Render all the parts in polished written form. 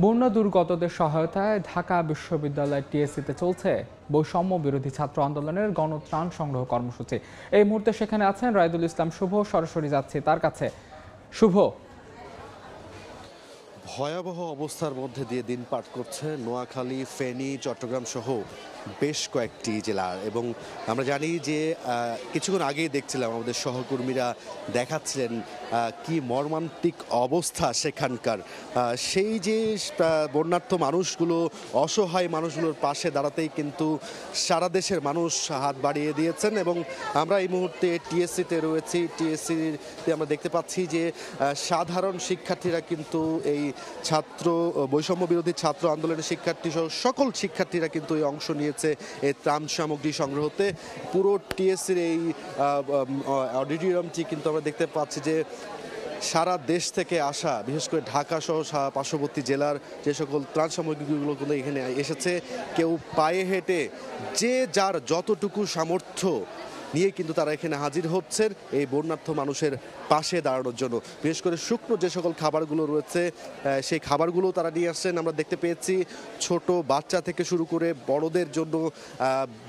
বন্যা দুর্গতদের সহায়তায় ঢাকা বিশ্ববিদ্যালয় টিএসসিতে চলছে বৈষম্য বিরোধী ছাত্র আন্দোলনের গণত্রাণ সংগ্রহ কর্মসূচি। এই মুহূর্তে সেখানে আছেন রায়দুল ইসলাম শুভ, সরাসরি যাচ্ছি তার কাছে। শুভ, ভয়াবহ অবস্থার মধ্যে দিয়ে দিন পার করছে নোয়াখালী, ফেনী, চট্টগ্রাম সহ বেশ কয়েকটি জেলার। এবং আমরা জানি যে কিছুক্ষণ আগেই দেখছিলাম আমাদের সহকর্মীরা দেখাচ্ছিলেন কি মর্মান্তিক অবস্থা সেখানকার। সেই যে বন্যার্থ মানুষগুলো, অসহায় মানুষগুলোর পাশে দাঁড়াতেই কিন্তু সারা দেশের মানুষ হাত বাড়িয়ে দিয়েছেন। এবং আমরা এই মুহূর্তে টিএসসিতে রয়েছি। টিএসসিতে আমরা দেখতে পাচ্ছি যে সাধারণ শিক্ষার্থীরা কিন্তু এই বৈষম্য বিরোধী ছাত্র আন্দোলনের শিক্ষার্থী সহ সকল শিক্ষার্থীরা কিন্তু এই অংশ নিয়েছে এই ত্রাণ সামগ্রী সংগ্রহতে। পুরো টিএসসির এই অডিটোরিয়ামটি কিন্তু আমরা দেখতে পাচ্ছি যে সারা দেশ থেকে আসা, বিশেষ করে ঢাকা সহ পার্শ্ববর্তী জেলার যে সকল ত্রাণ সামগ্রীগুলো এখানে এসেছে, কেউ পায়ে হেঁটে যে যার যতটুকু সামর্থ্য নিয়ে কিন্তু তারা এখানে হাজির হচ্ছেন এই বন্যার্থ মানুষের পাশে দাঁড়ানোর জন্য। বিশেষ করে শুকনো যে সকল খাবারগুলো রয়েছে সেই খাবারগুলো তারা নিয়ে আসছেন। আমরা দেখতে পেয়েছি ছোট বাচ্চা থেকে শুরু করে বড়দের জন্য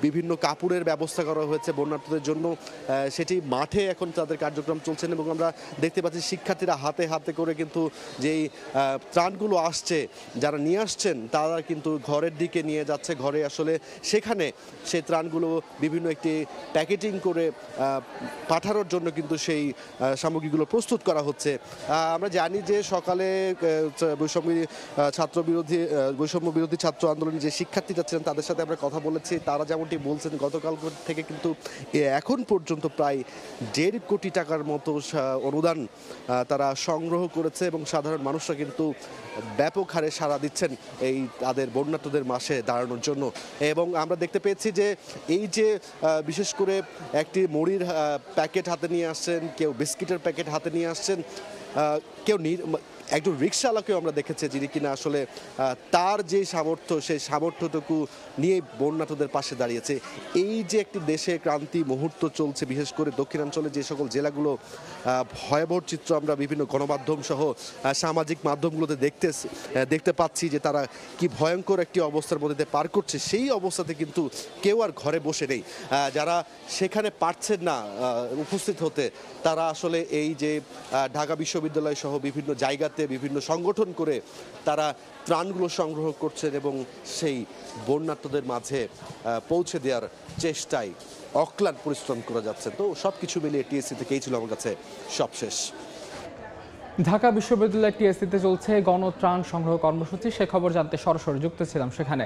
বিভিন্ন কাপড়ের ব্যবস্থা করা হয়েছে বন্যার্থদের জন্য। সেটি মাঠে এখন তাদের কার্যক্রম চলছেন। এবং আমরা দেখতে পাচ্ছি শিক্ষার্থীরা হাতে হাতে করে কিন্তু যেই ত্রাণগুলো আসছে, যারা নিয়ে আসছেন তারা কিন্তু ঘরের দিকে নিয়ে যাচ্ছে। ঘরে আসলে সেখানে সেই ত্রাণগুলো বিভিন্ন একটি প্যাকেটিং করে পাঠানোর জন্য কিন্তু সেই সামগ্রীগুলো প্রস্তুত করা হচ্ছে। আমরা জানি যে সকালে বৈষম্য বিরোধী ছাত্র আন্দোলনের যে শিক্ষার্থীরা ছিলেন তাদের সাথে আমরা কথা বলেছি। তারা যেমনটি বলছেন গতকাল থেকে কিন্তু এখন পর্যন্ত প্রায় 1.5 কোটি টাকার মতো অনুদান তারা সংগ্রহ করেছে। এবং সাধারণ মানুষরা কিন্তু ব্যাপক হারে সাড়া দিচ্ছেন এই তাদের বন্যার্থদের মাসে দাঁড়ানোর জন্য। এবং আমরা দেখতে পেয়েছি যে এই যে বিশেষ করে একটি মুড়ির প্যাকেট হাতে নিয়ে আসছেন, কেউ বিস্কিটের প্যাকেট হাতে নিয়ে আসছেন, কেউ একজন রিক্সাওয়ালাকেও আমরা দেখেছি যিনি কিনা আসলে তার যে সামর্থ্য সেই সামর্থ্যটুকু নিয়ে বন্যার্থদের পাশে দাঁড়িয়েছে। এই যে একটি দেশে ক্রান্তি মুহূর্ত চলছে, বিশেষ করে দক্ষিণাঞ্চলে যে সকল জেলাগুলো ভয়াবহ চিত্র আমরা বিভিন্ন গণমাধ্যম সহ সামাজিক মাধ্যমগুলোতে দেখতে পাচ্ছি যে তারা কি ভয়ঙ্কর একটি অবস্থার মধ্যে দিয়ে পার করছে। সেই অবস্থাতে কিন্তু কেউ আর ঘরে বসে নেই। যারা সেখানে পারছেন না উপস্থিত হতে, তারা আসলে এই যে ঢাকা বিশ্ববিদ্যালয় সহ বিভিন্ন জায়গাতে বিভিন্ন সংগঠন করে তারা ত্রাণগুলো সংগ্রহ করছেন এবং সেই বন্যার্থদের মাঝে পৌঁছে দেওয়ার চেষ্টায় অক্লান্ত পরিশ্রম করে যাচ্ছে। তো সবকিছু মিলিয়ে টিএসসি থেকেই ছিল আমার কাছে সবশেষ। ঢাকা বিশ্ববিদ্যালয় টিএসসিতে চলছে গণত্রাণ সংগ্রহ কর্মসূচি। সে খবর জানতে সরাসরি যুক্ত ছিলাম সেখানে।